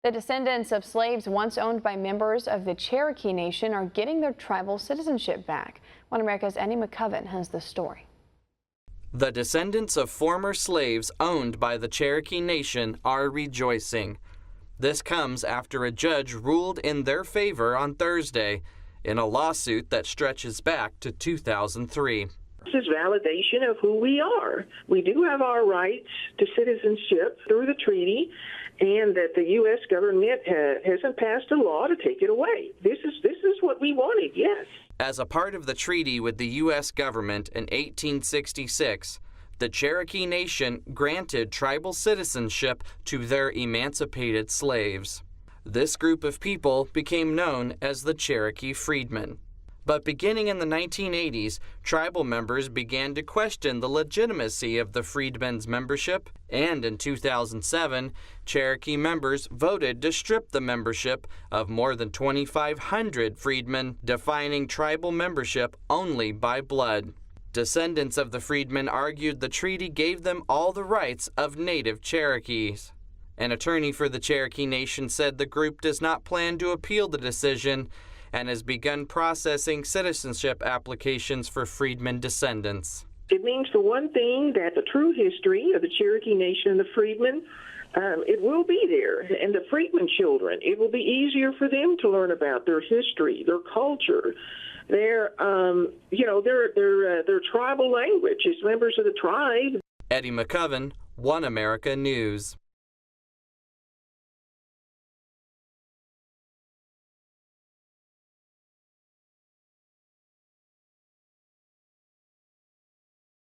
The descendants of slaves once owned by members of the Cherokee Nation are getting their tribal citizenship back. One America's McCoven has the story. The descendants of former slaves owned by the Cherokee Nation are rejoicing. This comes after a judge ruled in their favor on Thursday in a lawsuit that stretches back to 2003. This is validation of who we are. We do have our rights to citizenship through the treaty, and that the U.S. government hasn't passed a law to take it away. This is what we wanted, yes. As a part of the treaty with the U.S. government in 1866, the Cherokee Nation granted tribal citizenship to their emancipated slaves. This group of people became known as the Cherokee Freedmen. But beginning in the 1980s, tribal members began to question the legitimacy of the Freedmen's membership, and in 2007, Cherokee members voted to strip the membership of more than 2,500 freedmen, defining tribal membership only by blood. Descendants of the freedmen argued the treaty gave them all the rights of native Cherokees. An attorney for the Cherokee Nation said the group does not plan to appeal the decision and has begun processing citizenship applications for freedmen descendants. It means, for one thing, that the true history of the Cherokee Nation and the freedmen, it will be there. And the freedmen children, it will be easier for them to learn about their history, their culture, their tribal language as members of the tribe. Eddie McCoven, One America News.